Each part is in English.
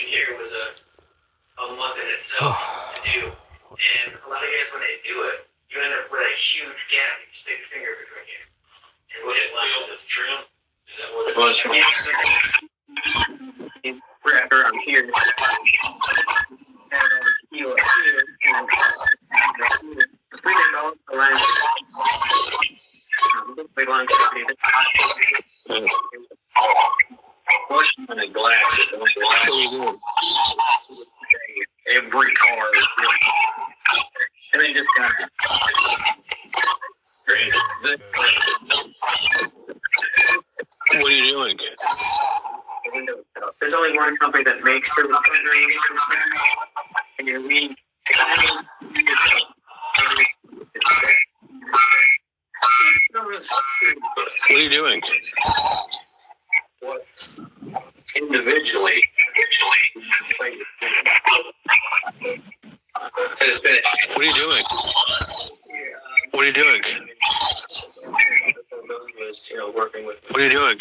year was a month in itself to do. And a lot of guys, when they do it, you end up with a huge gap. You stick your finger between you. And was it like the trim? Is that what it was? Yeah. Wrap around here. And heel up here. And bring it all the line. Big line. Pushing on the glass is every car is and they just kind of what are you doing? There's only one company that makes certain and you're reading. What are you doing? What? Individually. What are you doing? What are you doing? Working with. What are you doing?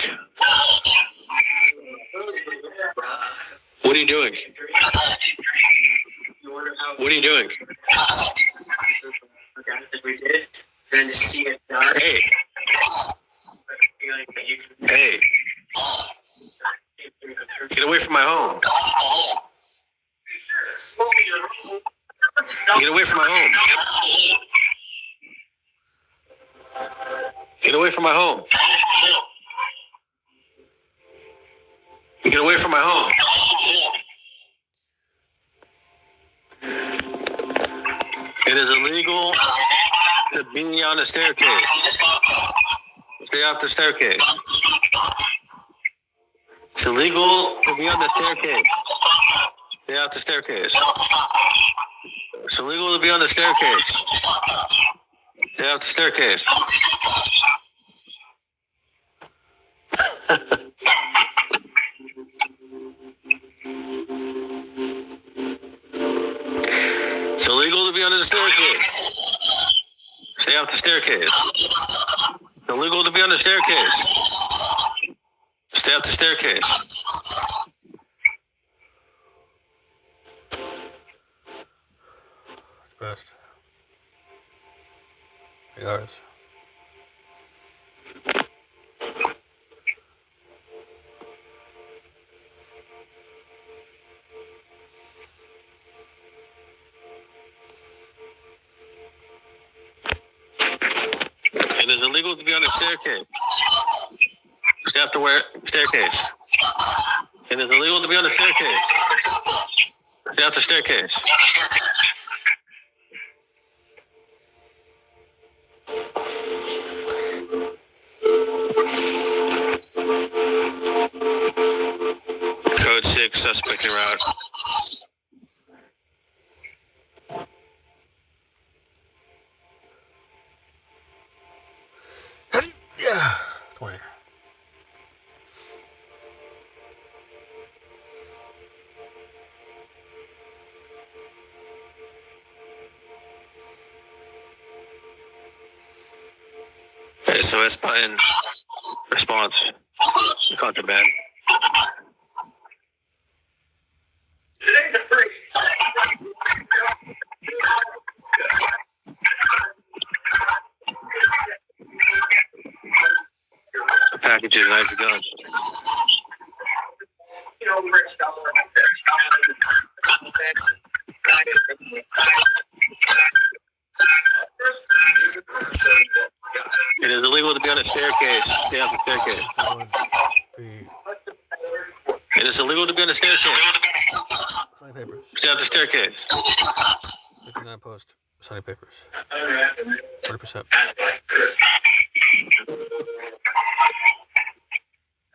What are you doing? What are you doing? We did. Then to see it done. Hey. Hey. Get away from my home. Get away from my home. Get away from my home. Get away from my home. It is illegal to be on the staircase. Stay off the staircase. It's illegal to be on the staircase. Stay off the staircase. It's illegal to be on the staircase. Stay off the staircase. It's illegal to be on the staircase. Stay off the staircase. It's illegal to be on the staircase. Stay off the staircase. Best. Hey guys. It is illegal to be on the staircase. Stay off the staircase. It is illegal to be on the staircase. Stay off the staircase. Code 6, suspect en route. Yeah. 20. SOS button. Response. Contraband. Today's a freeze. The package is knife and gun. You know, Rich Dollar. It is illegal to be on a staircase. Stay off the staircase. It is illegal to be on the staircase. Signing papers. Stay off the staircase. 59 post. Signing papers. 40%.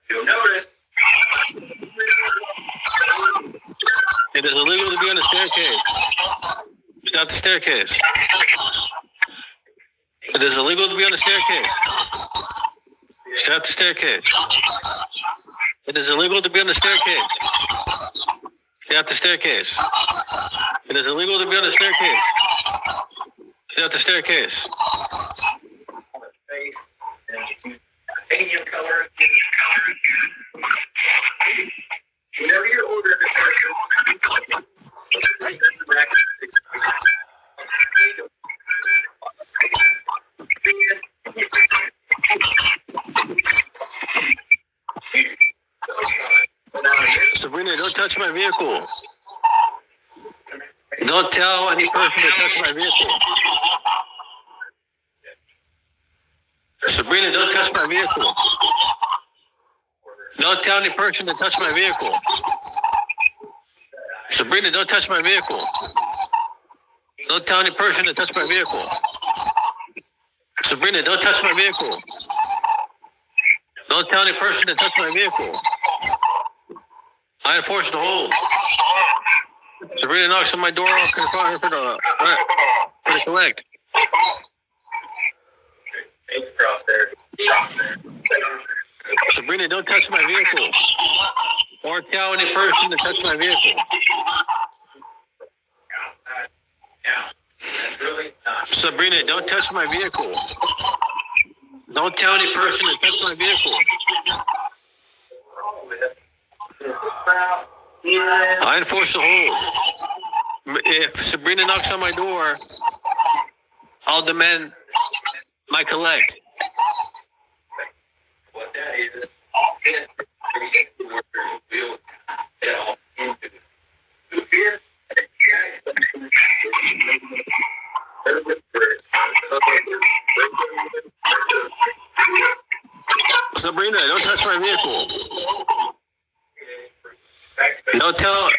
You'll notice. It is illegal to be on the staircase. Stay off the staircase. It is illegal to be on the staircase. Stay off the staircase. It is illegal to be on the staircase. Stay off the staircase. It is illegal to be on the staircase. Stay off the staircase. Titanium color. Whenever you're ordering the person, Sabrina, don't touch my vehicle. Don't tell any person to touch my vehicle. Sabrina, don't touch my vehicle. Don't tell any person to touch my vehicle. Sabrina, don't touch my vehicle. Don't tell any person to touch my vehicle. Sabrina, don't touch my vehicle. Don't tell any person to touch my vehicle. I enforce the hold. Sabrina knocks on my door. I'll confront her for the collect. Sabrina, don't touch my vehicle. Or tell any person to touch my vehicle. Sabrina, don't touch my vehicle. Don't tell any person to touch my vehicle. I enforce the hold. If Sabrina knocks on my door, I'll demand my collect. what that is, here. Sabrina, don't touch my vehicle. Don't tell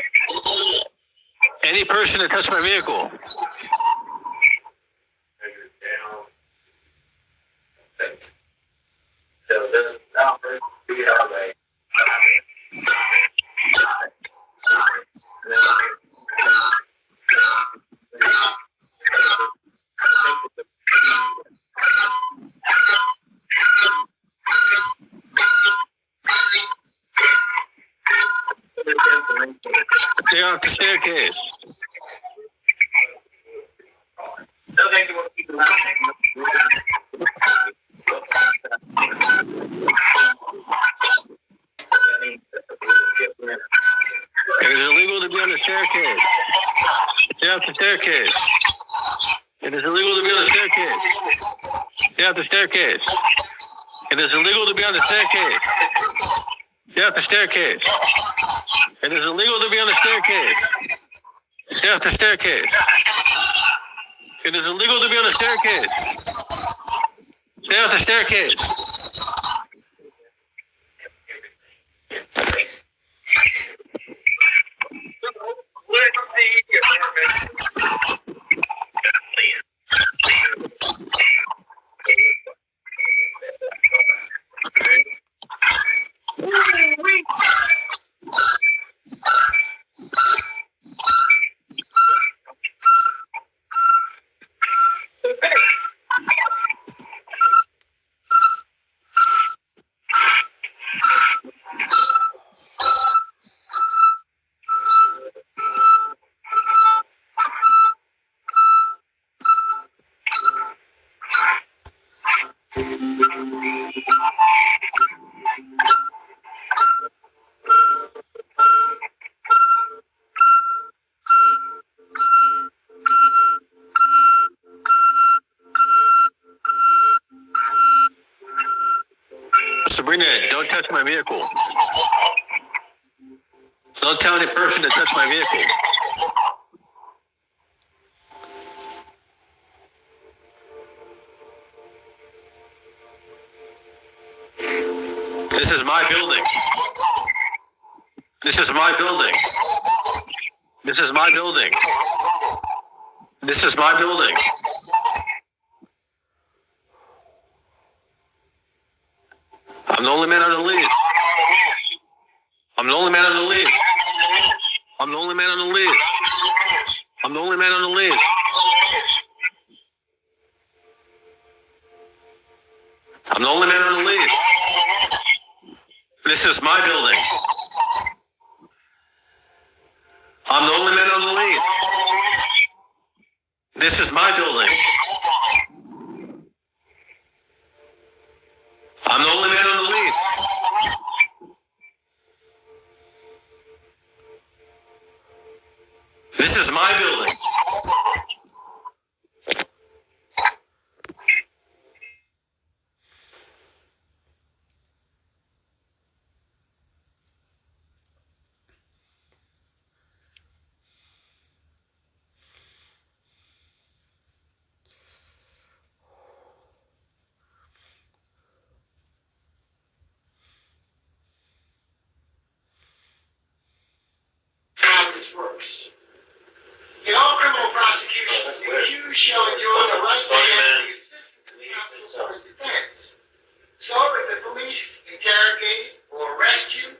any person to touch my vehicle. So this number be our way. Stay off the staircase. Nothing to keep in mind. It is illegal to be on the staircase. Stay off the staircase. It is illegal to be on the staircase. Stay off the staircase. It is illegal to be on the staircase. Stay off the staircase. It is illegal to be on the staircase. Stay off the staircase. It is illegal to be on the staircase. Stay off the staircase. Sabrina, don't touch my vehicle. Don't tell any person to touch my vehicle. This is my building. This is my building. This is my building. This is my building. I'm the only man on the lease. I'm the only man on the lease. I'm the only man on the lease. I'm the only man on the lease. I'm the only man on the lease. This is my building. I'm the only man on the lease. This is my building. I'm the only man on the lease. interrogate or arrest you,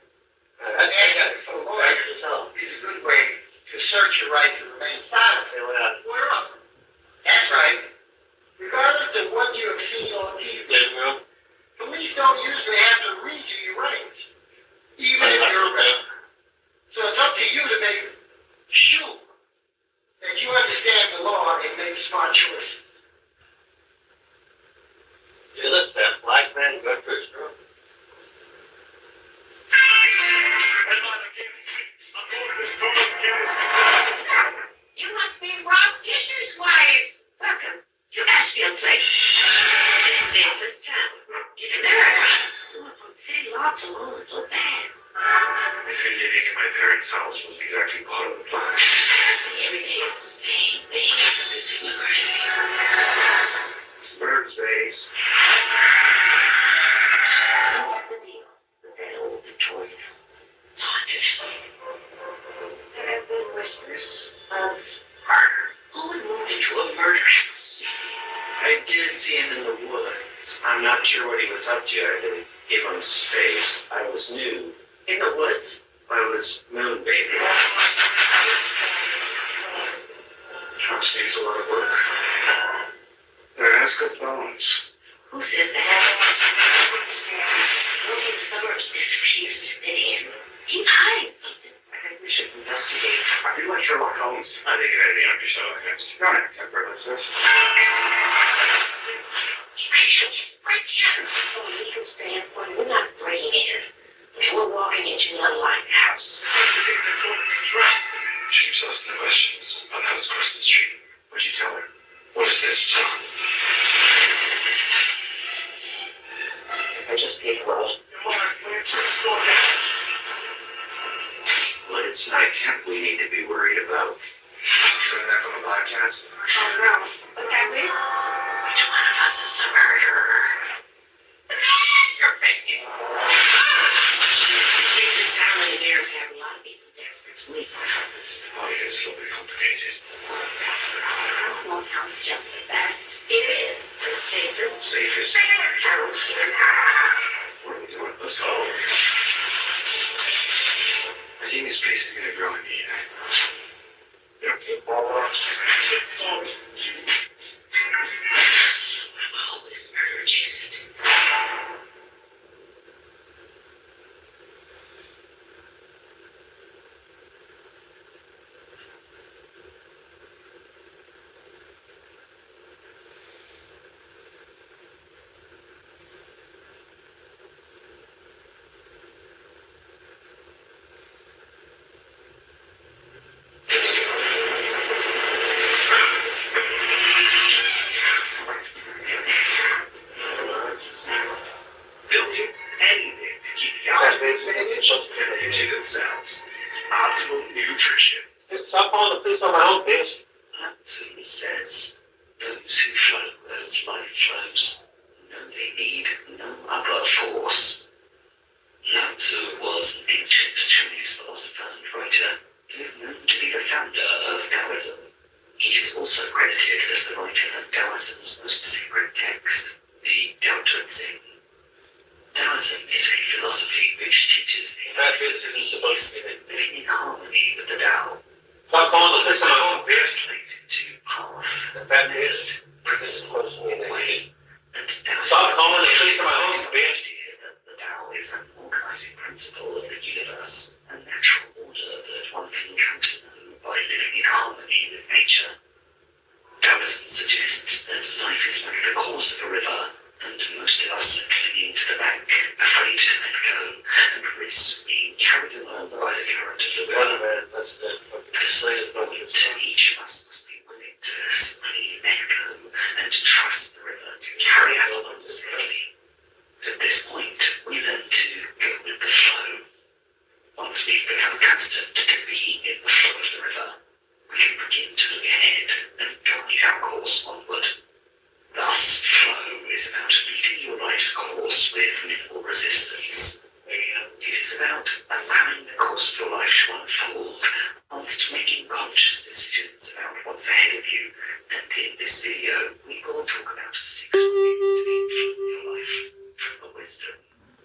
asking for lawyers is a good way to assert your right to remain silent. We're up. That's right. Regardless of what you have seen on TV, police don't usually have to read you your rights, even if you're arrested. So it's up to you to make sure that you understand the law and make smart choices. Yeah, that's that black man good for his drug. You must be Rob Fisher's wife. Welcome to Ashfield Place. The safest town in America. From city lots alone, it's so fast. Living in my parents' house was exactly part of the plan. Everything is the same thing. It's super crazy. It's bird's base. So what's the deal with that old Victorian house? It's haunted, isn't it? There have been whispers of murder. Who would move into a murder house? I did see him in the woods. I'm not sure what he was up to. I didn't give him space. I was nude. In the woods. I was moonbathing. House needs a lot of work. There has good bones. Who says that? One of the suburbs disappears to fit in. He's hiding something. I think we should investigate. I feel like Sherlock Holmes. I think anything under Sherlock Holmes. You're an except for this. You can't just break in. From a legal standpoint, we're not breaking in. We're walking into an unlocked house. She keeps asking questions about how to cross the street. What'd you tell her? What is there to tell? I just gave her a... Well, it's nightcap we need to be worried about. Hearing that from a podcast? Oh no. What's happening? Which one of us is the murderer? Your face. This town in America has a lot of people desperate to leave for this. Oh, yeah, it's a little bit complicated. Small town's just the best. It is the safest Safest. town here. What are we doing? Let's go. I think this place is gonna grow in me. Sorry. I'm always murder adjacent. They'll do anything to keep the outfit to themselves. Optimal nutrition. Stop calling the police on my own, bitch. Absolutely says, those who flow as life flows, know they need no other force. Lao Tzu was an ancient Chinese philosopher and writer. He is known to be the founder of Taoism. He is also credited as the writer of Taoism's most sacred text, the Tao Te Ching. Taoism is a philosophy which teaches That bitch isn't supposed to be there. living in harmony with the Tao. Stop calling the police on my own, bitch. Translates into path, That bitch. principle, way, and Taoism. Stop calling the police on my own, bitch. The Tao is an organizing principle of the universe, a natural order that one can come to know by living in harmony with nature. Taoism suggests that life is like the course of a river, and most of us are clinging to the bank, afraid to let go, and risk being carried along by the current of the river. Man, that's it. At a certain point, each of us must be willing to simply let go and trust the river to carry us along safely. At this point, we learn to go with the flow. Once we've become accustomed to being in the flow of the river, we can begin to look ahead and guide our course onward. Thus, flow is about leading your life's course with minimal resistance. It is about allowing the course of your life to unfold whilst making conscious decisions about what's ahead of you. And in this video, we will talk about 6 ways to be in flow with your life.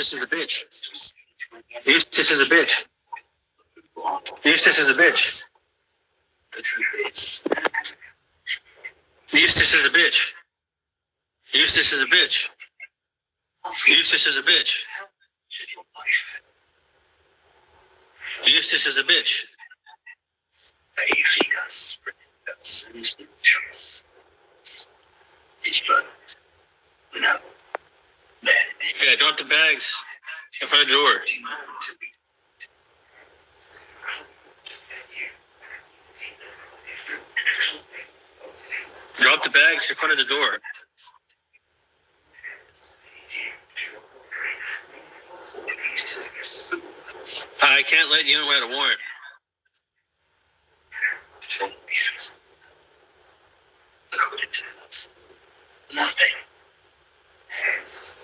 Eustace is a bitch. Eustace is a bitch. Eustace is a bitch. The truth is, Eustace is a bitch. Eustace is a bitch. Eustace is a bitch. should your life Eustace is a bitch. they feed us, protect us, and nurture us? It's blood. No. Then Yeah, drop the bags in front of the door. do you mind to be Drop the bags in front of the door. I can't let you in without a warrant. according to us? Nothing. Hence,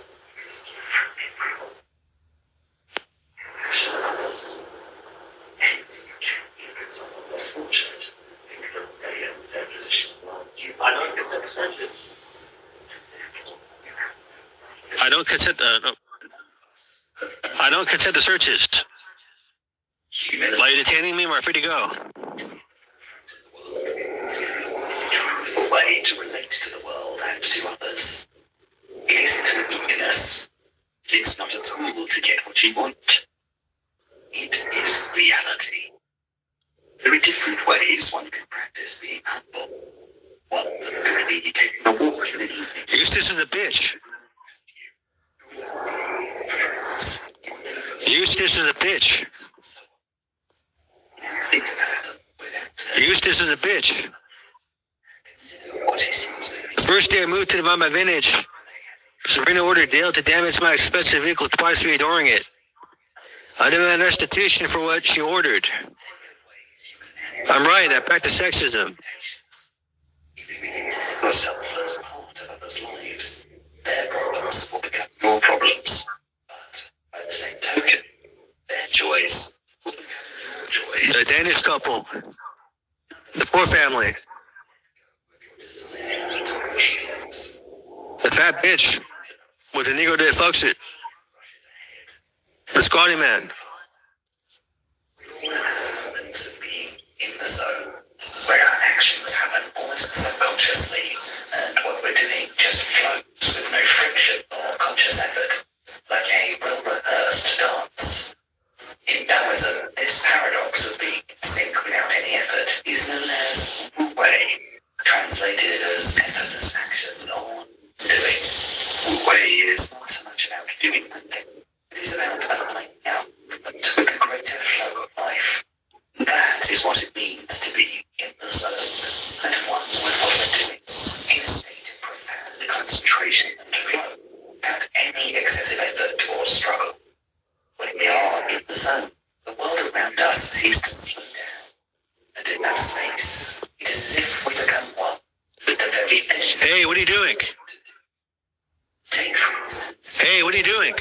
hence, you can't even someone less fortunate. Think of their position. I don't get that searches. I don't consent. No. I don't consent to searches. Humility. Why are you detaining me? Am I free to go? A way to relate to the world and to others. It isn't a weakness. It's not a tool to get what you want. It is reality. There are different ways one can practice being humble. One could be taking a walk in the evening. Eustace is a bitch. Eustace is a bitch. Think about them without Eustace is a bitch. consider what is using. The first day I moved to the Mama Vintage, Serena ordered Dale to damage my expensive vehicle twice, readoring it. I demand restitution for what she ordered. I'm right. I practice sexism. If you begin to see yourself as part of others' lives, their problems will become your problems. But by the same token, their joys will become your joys. The Danish couple, the poor family, the fat bitch with the Negro that fucks it, the scrawny man. We all have moments of being in the zone, where our actions happen almost subconsciously, and what we're doing just flows with no friction or conscious effort, like a well-rehearsed dance. In Taoism, this paradox of being in sync without any effort is known as Wu Wei, translated as effortless action or doing. Wu Wei is not so much about doing something, it is about aligning out with the greater flow of life. That is what it means to be in the zone, and one with what we're doing, in a state of profound concentration and flow, without any excessive effort or struggle. When we are in the zone, the world around us seems to slow down, and in that space, it is as if we become one with the very thing. Hey, what are you doing? Take, for instance, Hey, what are you doing?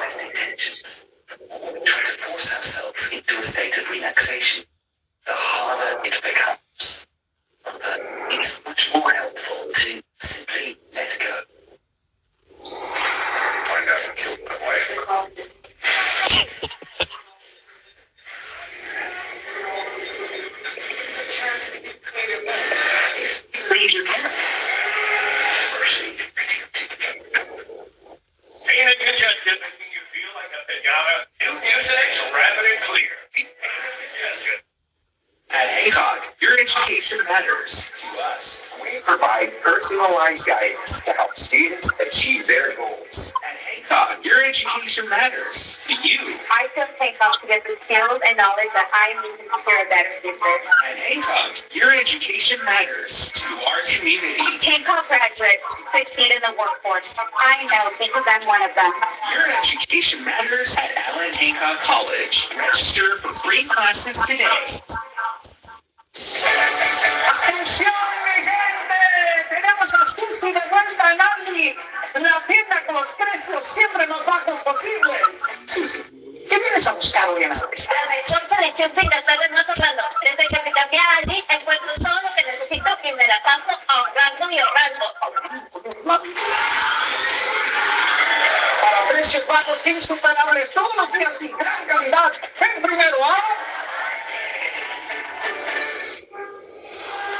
best intentions. The more we try to force ourselves into a state of relaxation, the harder it becomes. But it's much more helpful to simply let go. I never killed my wife. Believe you can. Ain't it congestion making you feel like a pinata? New Mucinex Rapid and Clear. Congestion. At Hancock, your education matters to us. We provide personalized guidance to help students achieve their goals. At Hancock, your education matters to you. I feel Hancock to get the skills and knowledge that I need to secure a better future. At Hancock, your education matters to our community. Hancock graduates succeed in the workforce. I know because I'm one of them. Your education matters at Allen Hancock College. Register for free classes today. ¡Atención, mi gente! Tenemos a Susi de vuelta en Andy. La tienda con los precios siempre más bajos posibles. Susi, ¿qué vienes a buscar hoy en la cerveza? La mejor selección sin gastar en más Orlando. Desde que me cambié a Aldi, encuentro todo lo que necesito y me la paso ahorrando y ahorrando. precios bajos insuperables todos los días sin gran calidad. Ven primero, ¿ah?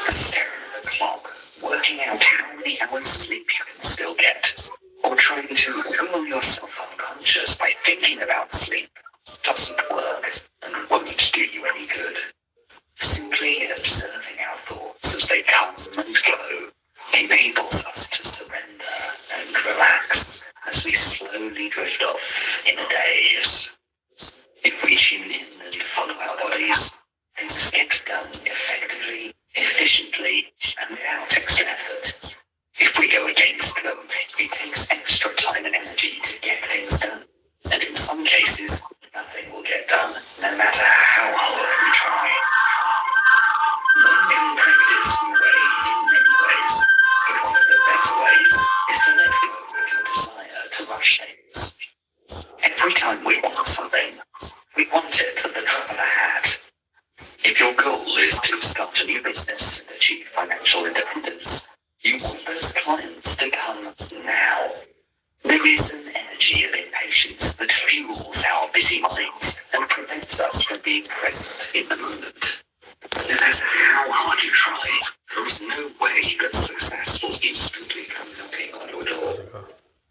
Staring at the clock, working out how many hours sleep you can still get, or trying to will yourself unconscious by thinking about sleep doesn't work and won't do you any good. Simply observing our thoughts as they come and go enables us to surrender and relax as we slowly drift off in a daze. If we tune in and follow our bodies, things get done effectively, efficiently, and without extra effort. If we go against them, it takes extra time and energy to get things done. And in some cases, nothing will get done, no matter how hard we try. One can practice new ways in many ways, but one of the better ways is to let go of your desire to rush things. Every time we want something, we want it at the drop of a hat. If your goal is to start a new business and achieve financial independence, you want those clients to come now. There is an energy of impatience that fuels our busy minds and prevents us from being present in the moment. No matter how hard you try, there is no way that success will instantly come knocking on your door.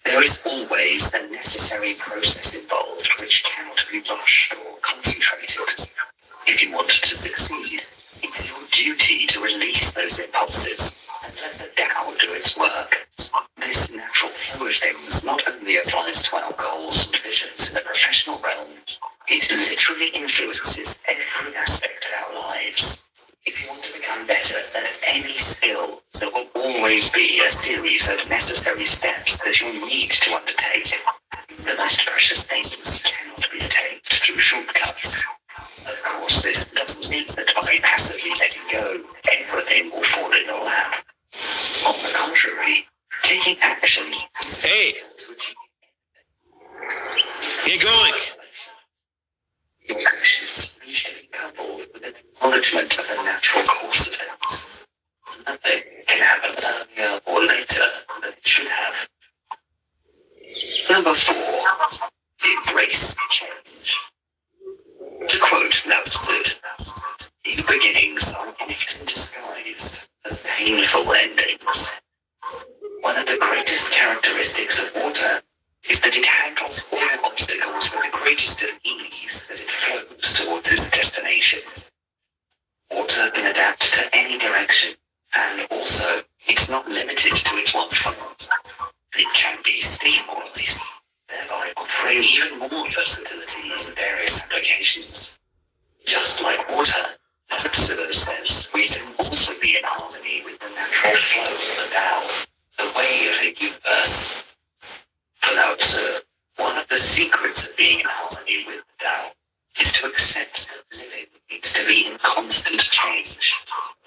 There is always a necessary process involved which cannot be rushed or concentrated. If you want to succeed, it's your duty to release those impulses and let the Tao do its work. This natural flow of things not only applies to our goals and visions in the professional realm, it literally influences every aspect of our lives. If you want to become better at any skill, there will always be a series of necessary steps that you'll need to undertake. The most precious things cannot be attained through shortcuts. Of course, this doesn't mean that by passively letting go, everything will fall in your lap. On the contrary, taking action. Hey! Get going! Your actions need to be coupled with an acknowledgement of the natural course of things. Nothing can happen earlier or later than it should have. Number 4, embrace change. To quote Lao Tzu, new beginnings are often disguised as painful endings. One of the greatest characteristics of water is that it handles all obstacles with the greatest of ease as it flows towards its destination. Water can adapt to any direction, and also, it's not limited to its one form. It can be steam or ice, thereby offering even more versatility in various applications. Just like water, Lao Tzu says we can also be in harmony with the natural flow of the Tao, the way of the universe. For Lao Tzu, one of the secrets of being in harmony with the Tao is to accept that living needs to be in constant change.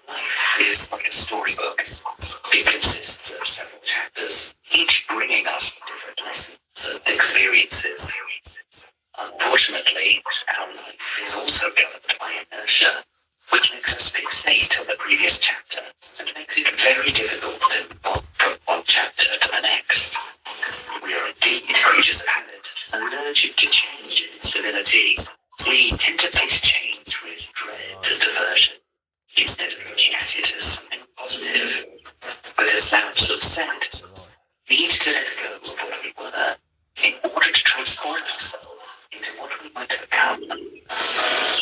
Life is like a storybook. It consists of several chapters, each bringing us different lessons and experiences. Unfortunately, our life is also governed by inertia, which makes us fixate on the previous chapter and makes it very difficult to move on from one chapter to the next. We are indeed creatures of habit, allergic to change and instability. We tend to face change with dread and aversion, instead of looking at it as something positive. But as Lao Tzu said, we need to let go of what we were in order to transform ourselves into what we might become.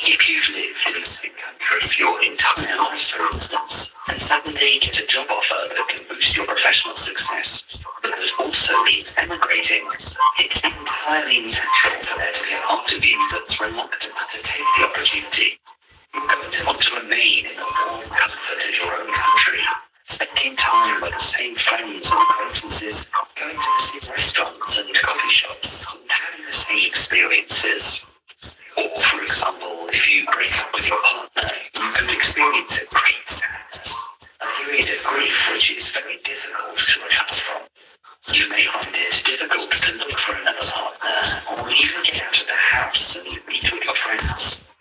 If you've lived in the same country for your entire life, for instance, and suddenly get a job offer that can boost your professional success, but that also means emigrating, it's entirely natural for there to be a part of you that's reluctant to take the opportunity. You're going to want to remain in the warm comfort of your own country, spending time with the same friends and acquaintances, going to the same restaurants and coffee shops, and having the same experiences. Or, for example, if you break up with your partner, you could experience a great sadness, a period of grief which is very difficult to recover from. You may find it difficult to look for another partner, or even get out of the house and meet with your friends.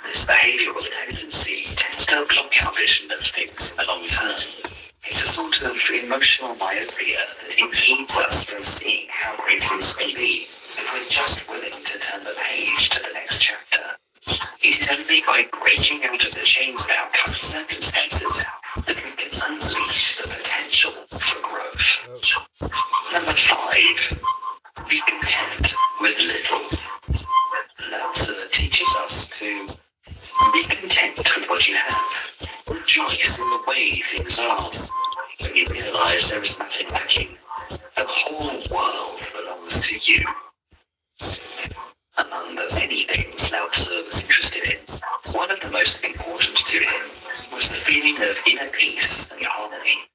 This behavioural tendency tends to block our vision of things in the long term. It's a sort of emotional myopia that impedes us from seeing how great things can be if we're just willing to turn the page to the next chapter. It is only by breaking out of the chains of our current circumstances that we can unleash the potential for growth. Number 5. Be content with little. Lao Tzu teaches us to be content with what you have. Rejoice in the way things are. When you realize there is nothing lacking, the whole world belongs to you. Among the many things Lao Tzu was interested in, one of the most important to him was the feeling of inner peace and harmony.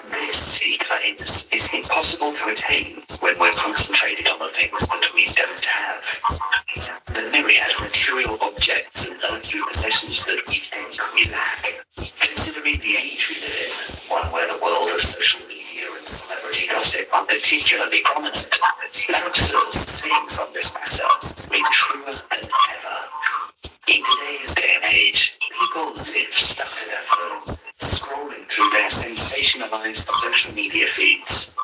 This, he claims, is impossible to attain when we're concentrated on the things that we don't have. The myriad material objects and earthly possessions that we think we lack. Considering the age we live in, one where the world of social media and celebrity gossip are particularly prominent, Lao Tzu's sayings on this matter ring truer than ever. In today's day and age, people live stuck to their phone, scrolling through their sensationalized social media feeds.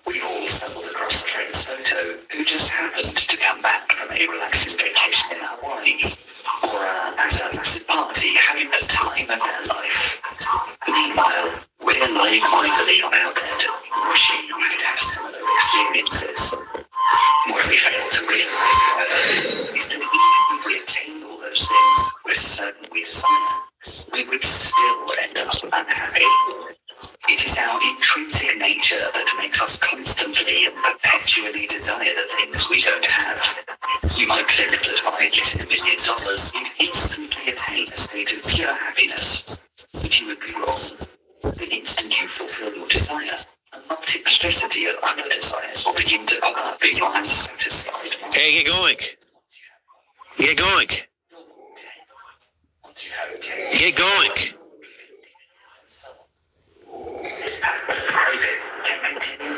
We all stumbled across a friend's photo who just happened to come back from a relaxing vacation in Hawaii, or at a massive party having the time of their life. Meanwhile, we're lying idly on our bed, wishing we could have similar experiences. Where we fail to realize, however, is that even if we attain all those things we're certain we desire, we would still end up unhappy. It is our intrinsic nature that makes us constantly and perpetually desire the things we don't have. You might think that by getting $1 million, you'd instantly attain a state of pure happiness, but you would be wrong. The instant you fulfill your desire, a multiplicity of other desires will begin to pop up in your unsatisfied mind. Hey, get going. Get going. Get going. This pattern of craving can continue